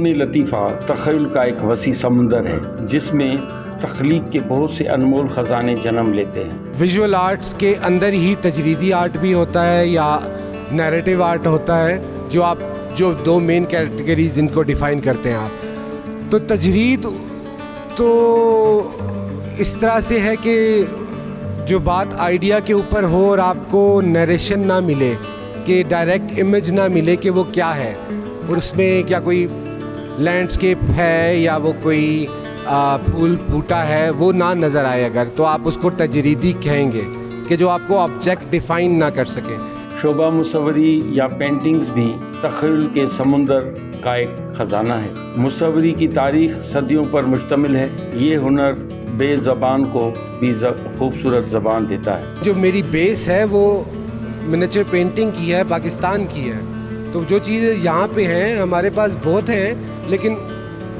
फ़नून लतीफ़ा तख़य्युल का एक वसी समुंदर है जिसमें तख्लीक के बहुत से अनमोल ख़जाने जन्म लेते हैं। विजुअल आर्ट्स के अंदर ही तजरीदी आर्ट भी होता है या नैरेटिव आर्ट होता है, जो दो मेन कैटेगरीज इनको डिफ़ाइन करते हैं आप। तो तजरीद तो इस तरह से है कि जो बात आइडिया के ऊपर हो और आपको नरेशन ना मिले, कि डायरेक्ट इमेज ना मिले कि वो क्या है और उसमें क्या कोई लैंडस्केप है या वो कोई फूल फूटा है, वो ना नज़र आए अगर, तो आप उसको तजरीदी कहेंगे कि जो आपको ऑब्जेक्ट डिफ़ाइन ना कर सके। शोबा मुसव्वरी या पेंटिंग्स भी तख़य्युल के समुंदर का एक ख़जाना है। मुसव्वरी की तारीख़ सदियों पर मुश्तमिल है। ये हुनर बेज़बान को भी खूबसूरत ज़बान देता है। जो मेरी बेस है वो मिनिएचर पेंटिंग की है, पाकिस्तान की है। तो जो चीज़ें यहाँ पे हैं हमारे पास बहुत हैं, लेकिन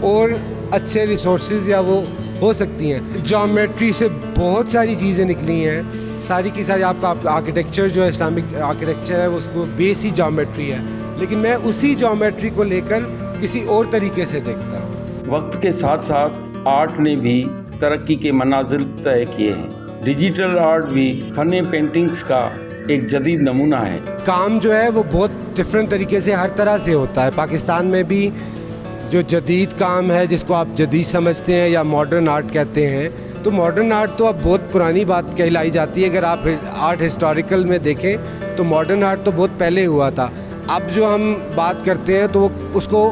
और अच्छे रिसोर्सेज या वो हो सकती हैं। ज्योमेट्री से बहुत सारी चीज़ें निकली हैं, सारी की सारी। आपका आर्किटेक्चर जो है, इस्लामिक आर्किटेक्चर है, उसको बेस ही ज्योमेट्री है, लेकिन मैं उसी ज्योमेट्री को लेकर किसी और तरीके से देखता हूँ। वक्त के साथ साथ आर्ट ने भी तरक्की के मनाजिल तय किए हैं। डिजिटल आर्ट भी फ़न पेंटिंग्स का एक जदीद नमूना है। काम जो है वो बहुत डिफरेंट तरीके से हर तरह से होता है। पाकिस्तान में भी जो जदीद काम है, जिसको आप जदीद समझते हैं या मॉडर्न आर्ट कहते हैं, तो मॉडर्न आर्ट तो अब बहुत पुरानी बात कहलाई जाती है। अगर आप आर्ट हिस्टोरिकल में देखें तो मॉडर्न आर्ट तो बहुत पहले हुआ था। अब जो हम बात करते हैं तो उसको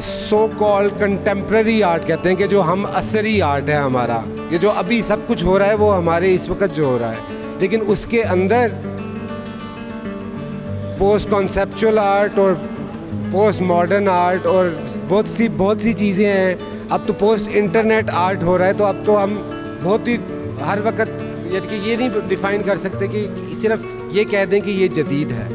सो कॉल्ड कंटेम्प्रेरी आर्ट कहते हैं, कि जो हम असरी आर्ट है हमारा, ये जो अभी सब कुछ हो रहा है वो हमारे इस वक्त जो हो रहा है। लेकिन उसके अंदर पोस्ट कॉन्सेप्चुअल आर्ट और पोस्ट मॉडर्न आर्ट और बहुत सी चीज़ें हैं। अब तो पोस्ट इंटरनेट आर्ट हो रहा है। तो अब तो हम बहुत ही हर वक्त, यानी कि ये नहीं डिफ़ाइन कर सकते कि सिर्फ ये कह दें कि ये जदीद है।